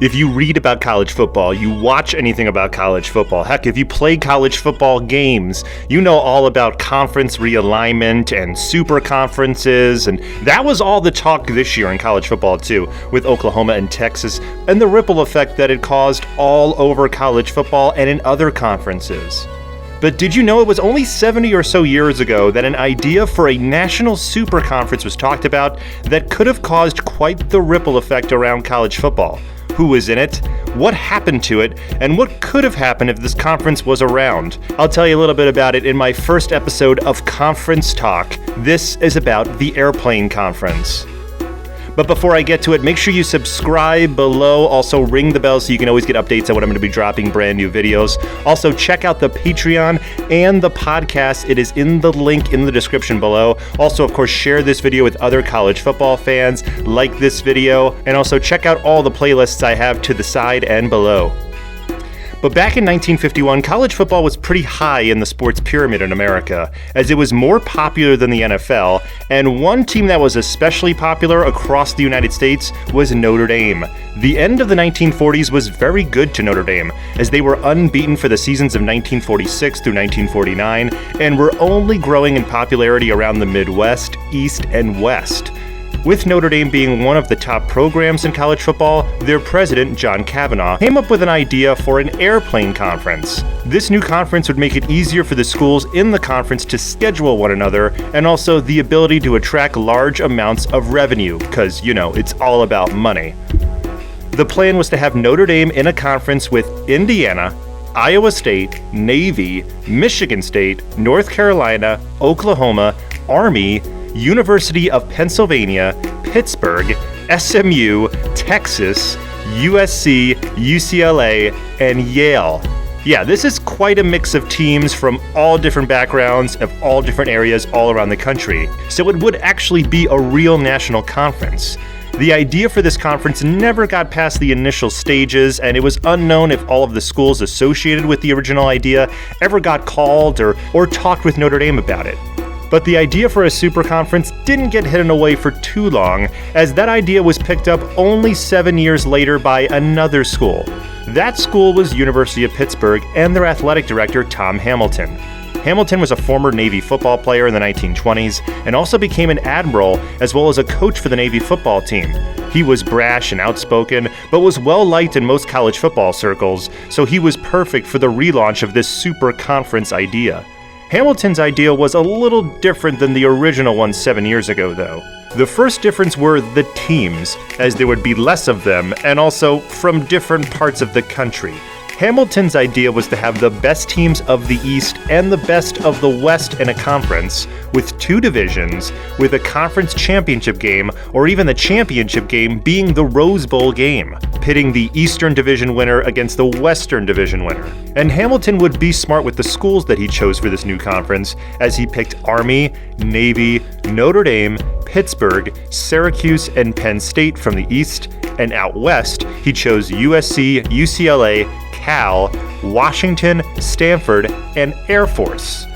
If you read about college football, you watch anything about college football, heck, if you play college football games, you know all about conference realignment and super conferences, and that was all the talk this year in college football too, with Oklahoma and Texas, and the ripple effect that it caused all over college football and in other conferences. But did you know it was only 70 or so years ago that an idea for a national super conference was talked about that could have caused quite the ripple effect around college football? Who was in it, what happened to it, and what could have happened if this conference was around. I'll tell you a little bit about it in my first episode of Conference Talk. This is about the Airplane Conference. But before I get to it, make sure you subscribe below. Also, ring the bell so you can always get updates on when I'm going to be dropping brand new videos. Also, check out the Patreon and the podcast. It is in the link in the description below. Also, of course, share this video with other college football fans. Like this video. And also, check out all the playlists I have to the side and below. But back in 1951, college football was pretty high in the sports pyramid in America, as it was more popular than the NFL, and one team that was especially popular across the United States was Notre Dame. The end of the 1940s was very good to Notre Dame, as they were unbeaten for the seasons of 1946 through 1949, and were only growing in popularity around the Midwest, East, and West. With Notre Dame being one of the top programs in college football, their president, John Kavanaugh, came up with an idea for an airplane conference. This new conference would make it easier for the schools in the conference to schedule one another, and also the ability to attract large amounts of revenue, because, you know, it's all about money. The plan was to have Notre Dame in a conference with Indiana, Iowa State, Navy, Michigan State, North Carolina, Oklahoma, Army, University of Pennsylvania, Pittsburgh, SMU, Texas, USC, UCLA, and Yale. Yeah, this is quite a mix of teams from all different backgrounds of all different areas all around the country. So it would actually be a real national conference. The idea for this conference never got past the initial stages, and it was unknown if all of the schools associated with the original idea ever got called or talked with Notre Dame about it. But the idea for a super conference didn't get hidden away for too long, as that idea was picked up only 7 years later by another school. That school was University of Pittsburgh and their athletic director, Tom Hamilton. Hamilton was a former Navy football player in the 1920s and also became an admiral as well as a coach for the Navy football team. He was brash and outspoken, but was well-liked in most college football circles, so he was perfect for the relaunch of this super conference idea. Hamilton's idea was a little different than the original one 7 years ago, though. The first difference were the teams, as there would be less of them, and also from different parts of the country. Hamilton's idea was to have the best teams of the East and the best of the West in a conference, with 2 divisions, with a conference championship game, or even the championship game being the Rose Bowl game, pitting the Eastern Division winner against the Western Division winner. And Hamilton would be smart with the schools that he chose for this new conference, as he picked Army, Navy, Notre Dame, Pittsburgh, Syracuse, and Penn State from the East, and out West, he chose USC, UCLA, Cal, Washington, Stanford, and Air Force.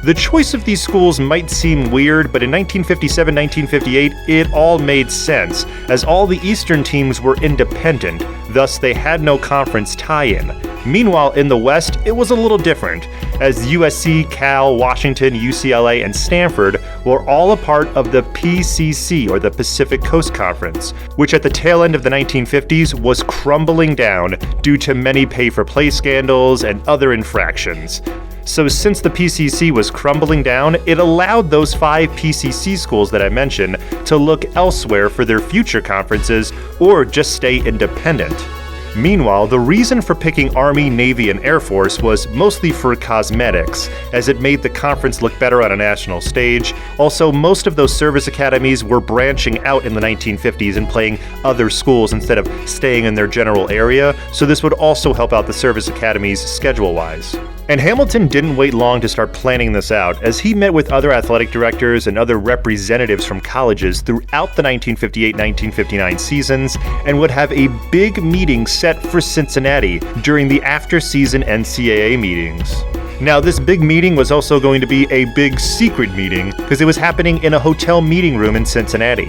The choice of these schools might seem weird, but in 1957-1958, it all made sense, as all the Eastern teams were independent, thus they had no conference tie-in. Meanwhile, in the West, it was a little different, as USC, Cal, Washington, UCLA, and Stanford were all a part of the PCC, or the Pacific Coast Conference, which at the tail end of the 1950s was crumbling down due to many pay-for-play scandals and other infractions. So since the PCC was crumbling down, it allowed those 5 PCC schools that I mentioned to look elsewhere for their future conferences or just stay independent. Meanwhile, the reason for picking Army, Navy, and Air Force was mostly for cosmetics, as it made the conference look better on a national stage. Also, most of those service academies were branching out in the 1950s and playing other schools instead of staying in their general area, so this would also help out the service academies schedule-wise. And Hamilton didn't wait long to start planning this out, as he met with other athletic directors and other representatives from colleges throughout the 1958-1959 seasons, and would have a big meeting set for Cincinnati during the after-season NCAA meetings. Now, this big meeting was also going to be a big secret meeting, because it was happening in a hotel meeting room in Cincinnati.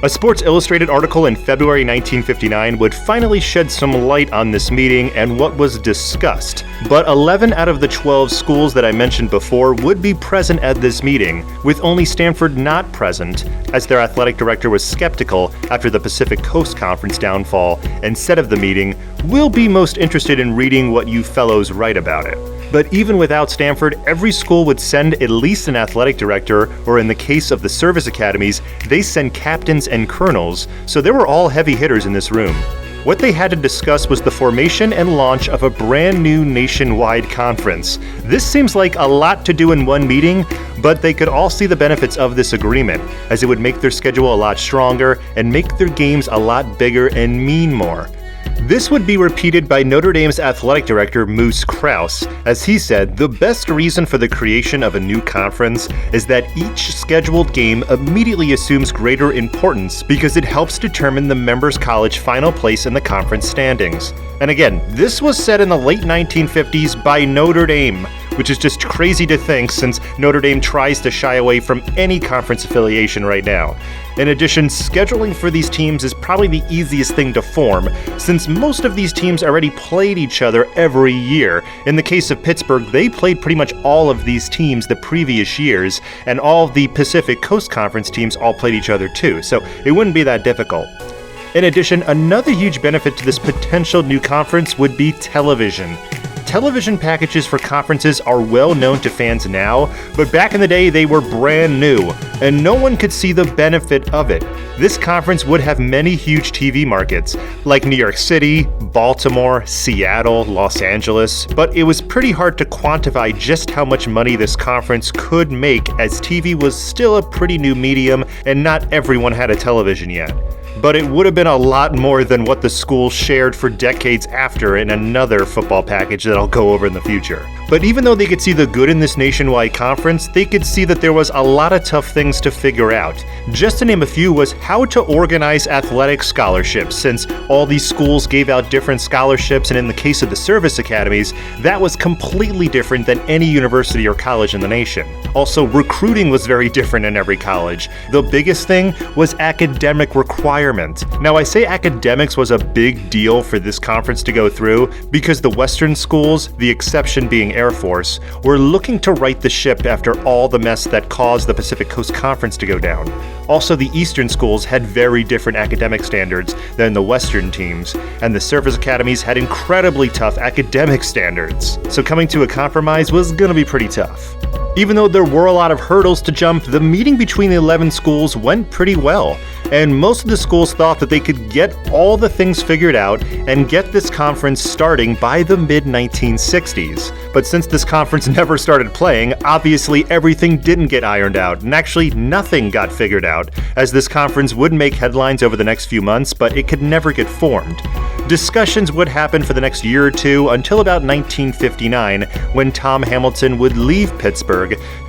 A Sports Illustrated article in February 1959 would finally shed some light on this meeting and what was discussed, but 11 out of the 12 schools that I mentioned before would be present at this meeting, with only Stanford not present, as their athletic director was skeptical after the Pacific Coast Conference downfall and said of the meeting, "We'll be most interested in reading what you fellows write about it." But even without Stanford, every school would send at least an athletic director, or in the case of the service academies, they send captains and colonels, so they were all heavy hitters in this room. What they had to discuss was the formation and launch of a brand new nationwide conference. This seems like a lot to do in one meeting, but they could all see the benefits of this agreement, as it would make their schedule a lot stronger and make their games a lot bigger and mean more. This would be repeated by Notre Dame's athletic director, Moose Krause, as he said, "The best reason for the creation of a new conference is that each scheduled game immediately assumes greater importance because it helps determine the members' college final place in the conference standings." And again, this was said in the late 1950s by Notre Dame, which is just crazy to think since Notre Dame tries to shy away from any conference affiliation right now. In addition, scheduling for these teams is probably the easiest thing to form, since most of these teams already played each other every year. In the case of Pittsburgh, they played pretty much all of these teams the previous years, and all of the Pacific Coast Conference teams all played each other too, so it wouldn't be that difficult. In addition, another huge benefit to this potential new conference would be television. Television packages for conferences are well known to fans now, but back in the day they were brand new, and no one could see the benefit of it. This conference would have many huge TV markets, like New York City, Baltimore, Seattle, Los Angeles, but it was pretty hard to quantify just how much money this conference could make, as TV was still a pretty new medium and not everyone had a television yet. But it would have been a lot more than what the school shared for decades after in another football package that I'll go over in the future. But even though they could see the good in this nationwide conference, they could see that there was a lot of tough things to figure out. Just to name a few was how to organize athletic scholarships, since all these schools gave out different scholarships, and in the case of the service academies, that was completely different than any university or college in the nation. Also, recruiting was very different in every college. The biggest thing was academic requirement. Now, I say academics was a big deal for this conference to go through because the Western schools, the exception being Air Force, were looking to right the ship after all the mess that caused the Pacific Coast Conference to go down. Also, the Eastern schools had very different academic standards than the Western teams, and the service academies had incredibly tough academic standards. So coming to a compromise was gonna be pretty tough. Even though there were a lot of hurdles to jump, the meeting between the 11 schools went pretty well, and most of the schools thought that they could get all the things figured out and get this conference starting by the mid-1960s. But since this conference never started playing, obviously everything didn't get ironed out, and actually nothing got figured out, as this conference would make headlines over the next few months, but it could never get formed. Discussions would happen for the next year or two until about 1959, when Tom Hamilton would leave Pittsburgh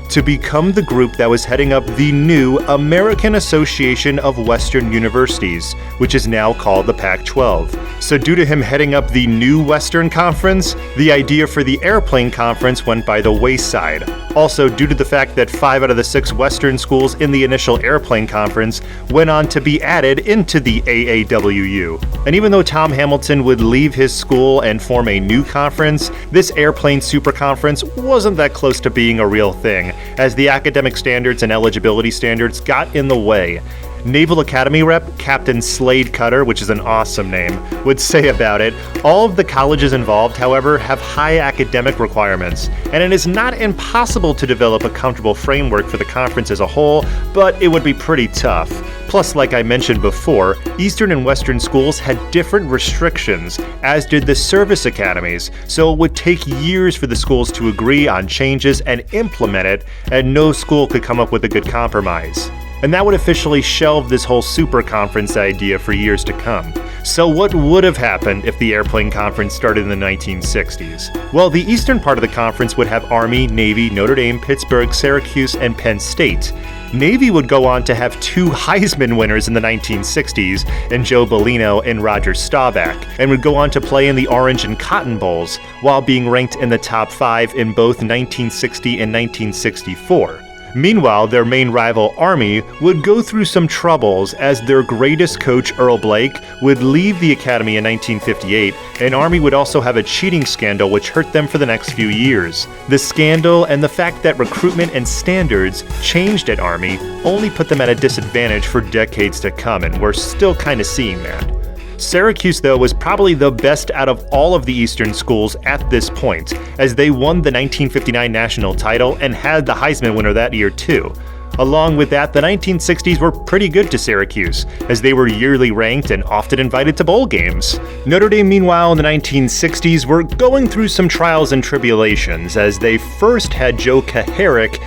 to become the group that was heading up the new American Association of Western Universities, which is now called the Pac-12. So due to him heading up the new Western Conference, the idea for the Airplane Conference went by the wayside. Also, due to the fact that 5 out of the 6 Western schools in the initial Airplane Conference went on to be added into the AAWU. And even though Tom Hamilton would leave his school and form a new conference, this Airplane Super Conference wasn't that close to being a real thing, as the academic standards and eligibility standards got in the way. Naval Academy rep Captain Slade Cutter, which is an awesome name, would say about it, all of the colleges involved, however, have high academic requirements, and it is not impossible to develop a comfortable framework for the conference as a whole, but it would be pretty tough. Plus, like I mentioned before, Eastern and Western schools had different restrictions, as did the service academies, so it would take years for the schools to agree on changes and implement it, and no school could come up with a good compromise. And that would officially shelve this whole super conference idea for years to come. So what would have happened if the Airplane Conference started in the 1960s? Well, the eastern part of the conference would have Army, Navy, Notre Dame, Pittsburgh, Syracuse, and Penn State. Navy would go on to have 2 Heisman winners in the 1960s, in Joe Bellino and Roger Staubach, and would go on to play in the Orange and Cotton Bowls, while being ranked in the top 5 in both 1960 and 1964. Meanwhile, their main rival, Army, would go through some troubles as their greatest coach, Earl Blake, would leave the academy in 1958, and Army would also have a cheating scandal which hurt them for the next few years. The scandal and the fact that recruitment and standards changed at Army only put them at a disadvantage for decades to come, and we're still kind of seeing that. Syracuse, though, was probably the best out of all of the Eastern schools at this point, as they won the 1959 national title and had the Heisman winner that year too. Along with that, the 1960s were pretty good to Syracuse, as they were yearly ranked and often invited to bowl games. Notre Dame, meanwhile, in the 1960s were going through some trials and tribulations, as they first had Joe Kaharick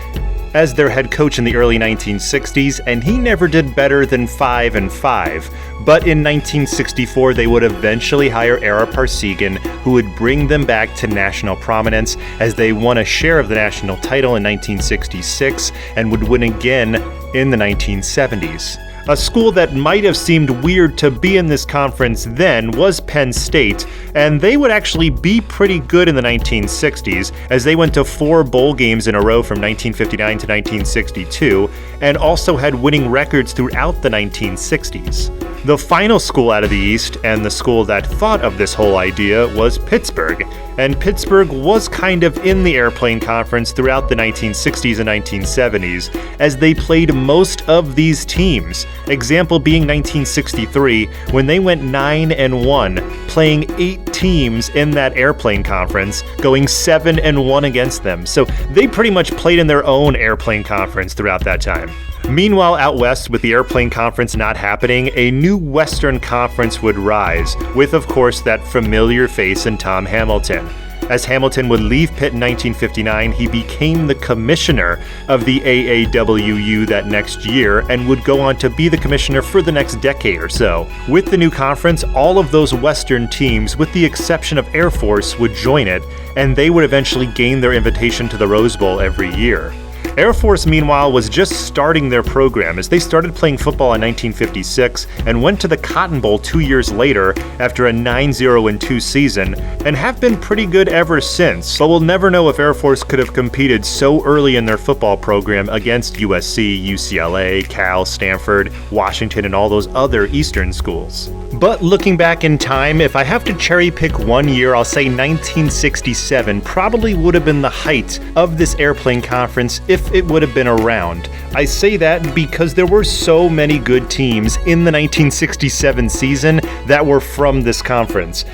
as their head coach in the early 1960s, and he never did better than 5-5. But in 1964, they would eventually hire Ara Parsegan, who would bring them back to national prominence as they won a share of the national title in 1966 and would win again in the 1970s. A school that might have seemed weird to be in this conference then was Penn State, and they would actually be pretty good in the 1960s, as they went to 4 bowl games in a row from 1959 to 1962, and also had winning records throughout the 1960s. The final school out of the East, and the school that thought of this whole idea, was Pittsburgh. And Pittsburgh was kind of in the airplane conference throughout the 1960s and 1970s, as they played most of these teams. Example being 1963, when they went 9-1, playing 8 teams in that airplane conference, going 7-1 against them. So they pretty much played in their own airplane conference throughout that time. Meanwhile, out west, with the airplane conference not happening, a new Western Conference would rise, with, of course, that familiar face in Tom Hamilton. As Hamilton would leave Pitt in 1959, he became the commissioner of the AAWU that next year and would go on to be the commissioner for the next decade or so. With the new conference, all of those Western teams, with the exception of Air Force, would join it, and they would eventually gain their invitation to the Rose Bowl every year. Air Force, meanwhile, was just starting their program as they started playing football in 1956 and went to the Cotton Bowl 2 years later after a 9-0-2 season, and have been pretty good ever since, but we'll never know if Air Force could have competed so early in their football program against USC, UCLA, Cal, Stanford, Washington, and all those other Eastern schools. But looking back in time, if I have to cherry pick one year, I'll say 1967 probably would have been the height of this airplane conference if it would have been around. I say that because there were so many good teams in the 1967 season that were from this conference.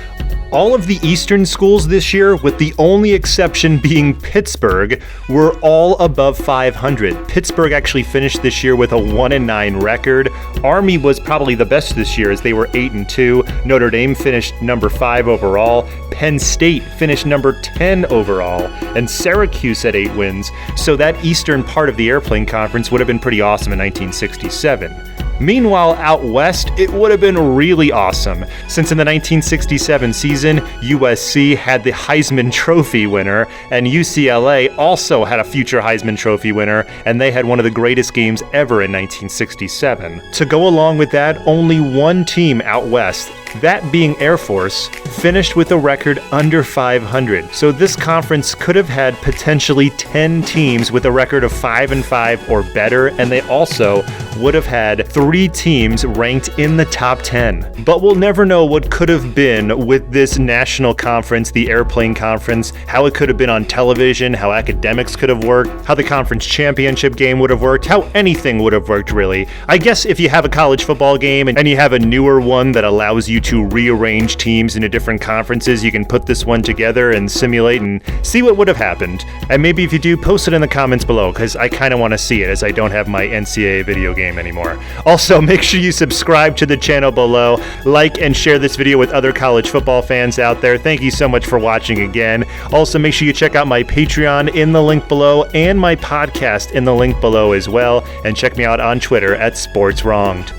All of the Eastern schools this year, with the only exception being Pittsburgh, were all above 500. Pittsburgh actually finished this year with a 1-9 record. Army was probably the best this year as they were 8-2. Notre Dame finished number 5 overall. Penn State finished number 10 overall. And Syracuse had 8 wins. So that eastern part of the airplane conference would have been pretty awesome in 1967. Meanwhile, out west, it would have been really awesome, since in the 1967 season, USC had the Heisman Trophy winner, and UCLA also had a future Heisman Trophy winner, and they had one of the greatest games ever in 1967. To go along with that, only one team out west, that being Air Force, finished with a record under 500. So this conference could have had potentially 10 teams with a record of 5-5 or better, and they also would have had 3 teams ranked in the top 10. But we'll never know what could have been with this national conference, the airplane conference, how it could have been on television, how academics could have worked, how the conference championship game would have worked, how anything would have worked, really. I guess if you have a college football game and you have a newer one that allows you to rearrange teams into different conferences, you can put this one together and simulate and see what would have happened. And maybe if you do, post it in the comments below, because I kind of want to see it, as I don't have my NCAA video game anymore. Also, make sure you subscribe to the channel below, like and share this video with other college football fans out there. Thank you so much for watching again. Also, make sure you check out my Patreon in the link below and my podcast in the link below as well, and check me out on Twitter at SportsWronged.